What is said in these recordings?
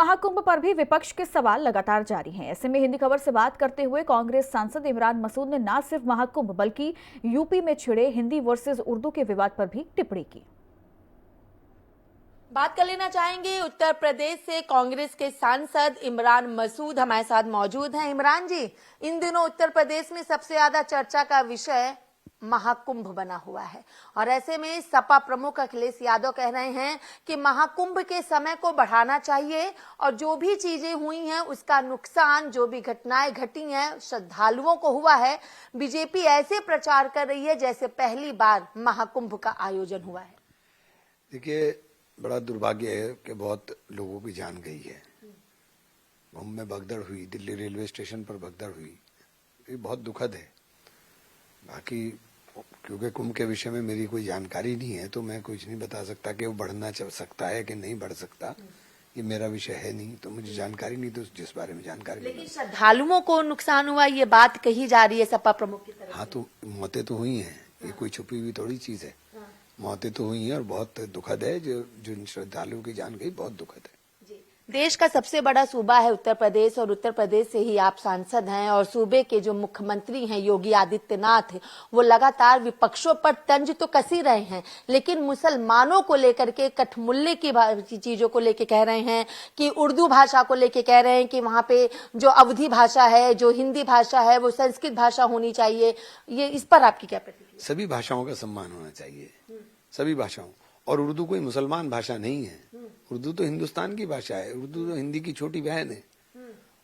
महाकुंभ पर भी विपक्ष के सवाल लगातार जारी हैं। ऐसे में हिंदी खबर से बात करते हुए कांग्रेस सांसद इमरान मसूद ने न सिर्फ महाकुंभ बल्कि यूपी में छिड़े हिंदी वर्सेस उर्दू के विवाद पर भी टिप्पणी की। बात कर लेना चाहेंगे उत्तर प्रदेश से कांग्रेस के सांसद इमरान मसूद हमारे साथ मौजूद हैं। इमरान जी, इन दिनों उत्तर प्रदेश में सबसे ज्यादा चर्चा का विषय महाकुंभ बना हुआ है और ऐसे में सपा प्रमुख अखिलेश यादव कह रहे हैं कि महाकुंभ के समय को बढ़ाना चाहिए और जो भी चीजें हुई हैं उसका नुकसान, जो भी घटनाएं घटी हैं श्रद्धालुओं को हुआ है, बीजेपी ऐसे प्रचार कर रही है जैसे पहली बार महाकुंभ का आयोजन हुआ है। देखिए, बड़ा दुर्भाग्य है कि बहुत लोगों की जान गई है। कुंभ में भगदड़ हुई, दिल्ली रेलवे स्टेशन पर भगदड़ हुई, ये बहुत दुखद है। बाकी क्योंकि कुंभ के विषय में मेरी कोई जानकारी नहीं है तो मैं कुछ नहीं बता सकता कि वो बढ़ना चल सकता है कि नहीं बढ़ सकता। ये मेरा विषय है नहीं, तो मुझे जानकारी नहीं, तो जिस बारे में जानकारी लेकिन श्रद्धालुओं को नुकसान हुआ, ये बात कही जा रही है सपा प्रमुख की तरफ। हाँ, तो मौतें तो हुई हैं, ये कोई छुपी हुई थोड़ी चीज है। मौतें तो हुई हैं और बहुत दुखद है। जो श्रद्धालुओं की जान गई, बहुत दुखद है। देश का सबसे बड़ा सूबा है उत्तर प्रदेश और उत्तर प्रदेश से ही आप सांसद हैं और सूबे के जो मुख्यमंत्री हैं योगी आदित्यनाथ, वो लगातार विपक्षों पर तंज तो कस ही रहे हैं, लेकिन मुसलमानों को लेकर के कठमुल्ले की चीजों को लेकर कह रहे हैं कि उर्दू भाषा को लेकर कह रहे हैं कि वहां पे जो अवधी भाषा है, जो हिंदी भाषा है, वो संस्कृत भाषा होनी चाहिए। ये इस पर आपकी क्या प्रतिक्रिया? सभी भाषाओं का सम्मान होना चाहिए, सभी भाषाओं। और उर्दू कोई मुसलमान भाषा नहीं है, उर्दू तो हिंदुस्तान की भाषा है, उर्दू तो हिंदी की छोटी बहन है।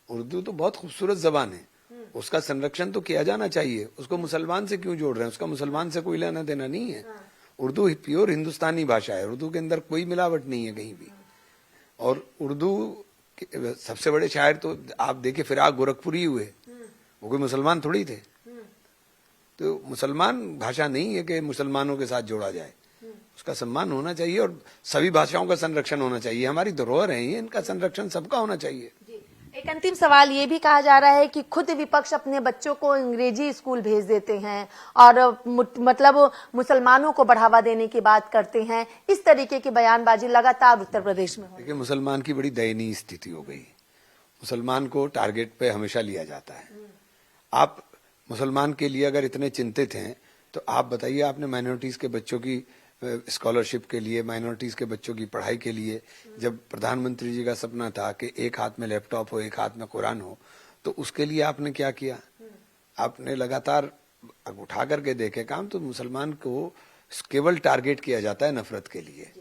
उर्दू तो बहुत खूबसूरत जबान है, उसका संरक्षण तो किया जाना चाहिए। उसको मुसलमान से क्यों जोड़ रहे हैं? उसका मुसलमान से कोई लेना देना नहीं है। उर्दू प्योर हिंदुस्तानी भाषा है, उर्दू के अंदर कोई मिलावट नहीं है कहीं भी। और उर्दू सबसे बड़े शायर तो आप देखे फिराक गोरखपुरी हुए, वो कोई मुसलमान थोड़ी थे। तो मुसलमान भाषा नहीं है कि मुसलमानों के साथ जोड़ा जाए, उसका सम्मान होना चाहिए और सभी भाषाओं का संरक्षण होना चाहिए। हमारी धरोहर है ये, इनका संरक्षण सबका होना चाहिए। एक अंतिम सवाल ये भी कहा जा रहा है कि खुद विपक्ष अपने बच्चों को अंग्रेजी स्कूल भेज देते हैं और मतलब मुसलमानों को बढ़ावा देने की बात करते हैं। इस तरीके की बयानबाजी लगातार उत्तर प्रदेश में हो। देखिए, मुसलमान की बड़ी दयनीय स्थिति हो गई। मुसलमान को टारगेट पे हमेशा लिया जाता है। आप मुसलमान के लिए अगर इतने चिंतित हैं तो आप बताइए, आपने माइनॉरिटीज के बच्चों की स्कॉलरशिप के लिए, माइनॉरिटीज के बच्चों की पढ़ाई के लिए, जब प्रधानमंत्री जी का सपना था कि एक हाथ में लैपटॉप हो, एक हाथ में कुरान हो, तो उसके लिए आपने क्या किया? आपने लगातार उठा करके देखे काम। तो मुसलमान को केवल टारगेट किया जाता है नफरत के लिए,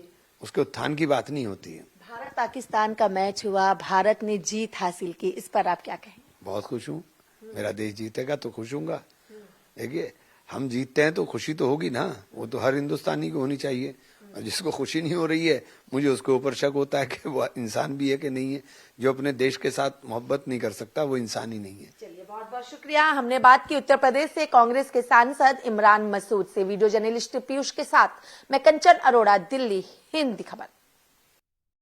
उसके उत्थान की बात नहीं होती है। भारत पाकिस्तान का मैच हुआ, भारत ने जीत हासिल की, इस पर आप क्या कहें? बहुत खुश हूँ, मेरा देश जीतेगा तो खुश हूँगा। देखिए, हम जीतते हैं तो खुशी तो होगी ना, वो तो हर हिंदुस्तानी को होनी चाहिए। और जिसको खुशी नहीं हो रही है, मुझे उसके ऊपर शक होता है कि वो इंसान भी है कि नहीं है। जो अपने देश के साथ मोहब्बत नहीं कर सकता वो इंसान ही नहीं है। चलिए, बहुत बहुत शुक्रिया। हमने बात की उत्तर प्रदेश से कांग्रेस के सांसद इमरान मसूद से। वीडियो जर्नलिस्ट पीयूष के साथ मैं कंचन अरोड़ा, दिल्ली, हिंदी खबर।